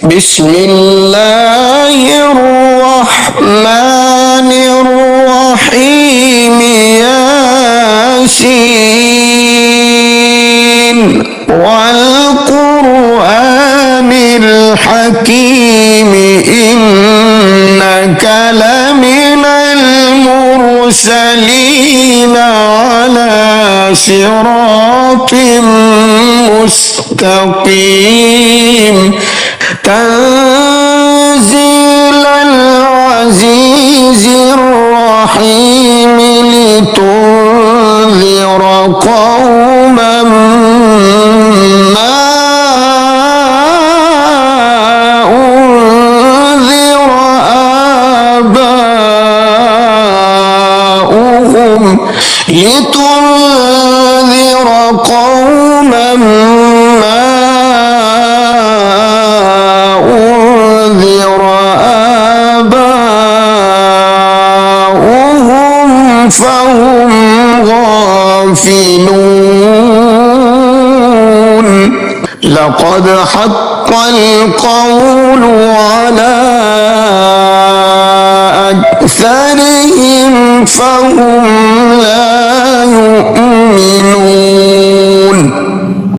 بسم الله الرحمن الرحيم ياسين والقرآن الحكيم إنك لمن المرسلين على صراط مستقيم تنزيل العزيز الرحيم لتنذر قوما ما أنذر آباؤهم لتنذر قوما ما أنذر آباؤهم فهم غافلون لقد حق القول على أكثرهم فهم لا يؤمنون